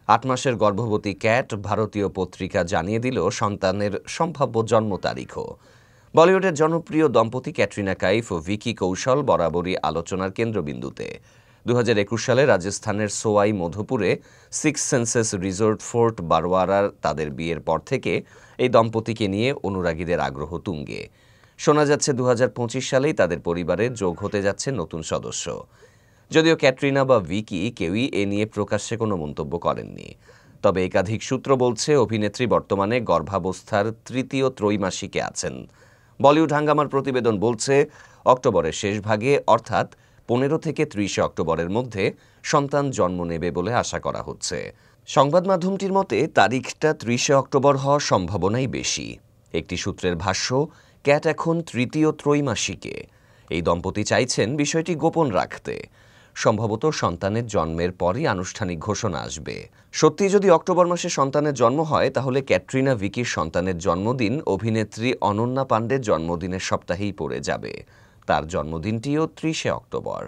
8 মাসের গর্ভবতী ক্যাট ভারতীয় পত্রিকা জানিয়ে দিল সন্তানের সম্ভাব্য জন্ম তারিখও। বলিউডের জনপ্রিয় দম্পতি ক্যাটরিনা কাইফ ও ভিকি কৌশল বরাবরই আলোচনার কেন্দ্রবিন্দুতে। 2021 সালে রাজস্থানের সোয়াই মধুপুরে সিক্স সেন্সেস রিসোর্ট ফোর্ট বারওয়ারার তাদের বিয়ের পর থেকে এই দম্পতিকে নিয়ে অনুরাগীদের আগ্রহ তুঙ্গে। শোনা যাচ্ছে 2025 সালেই তাদের পরিবারে যোগ হতে যাচ্ছে নতুন সদস্য। যদিও ক্যাটরিনা বা ভিকি কেউই এ নিয়ে প্রকাশ্যে কোনো মন্তব্য করেননি, তবে একাধিক সূত্র বলছে অভিনেত্রী বর্তমানে গর্ভাবস্থার তৃতীয় ত্রৈমাসিকে আছেন। বলিউড হাঙ্গামার প্রতিবেদন বলছে অক্টোবরের শেষ ভাগে অর্থাৎ 15 থেকে 30 অক্টোবরের মধ্যে সন্তান জন্ম নেবে বলে আশা করা হচ্ছে। সংবাদ মাধ্যমটির মতে তারিখটা 30 অক্টোবর হওয়ার সম্ভাবনাই বেশি। একটি সূত্রের ভাষ্য, ক্যাট এখন তৃতীয় ত্রৈমাসিকে। এই দম্পতি চাইছেন বিষয়টি গোপন রাখতে। সম্ভবত সন্তানের জন্মের পরই আনুষ্ঠানিক ঘোষণা আসবে। সত্যি যদি অক্টোবর মাসে সন্তানের জন্ম হয়, তাহলে ক্যাটরিনা ভিকির সন্তানের জন্মদিন অভিনেত্রী অনন্যা পাণ্ডের জন্মদিনের সপ্তাহেই পড়ে যাবে। তার জন্মদিনটিও 30 অক্টোবর।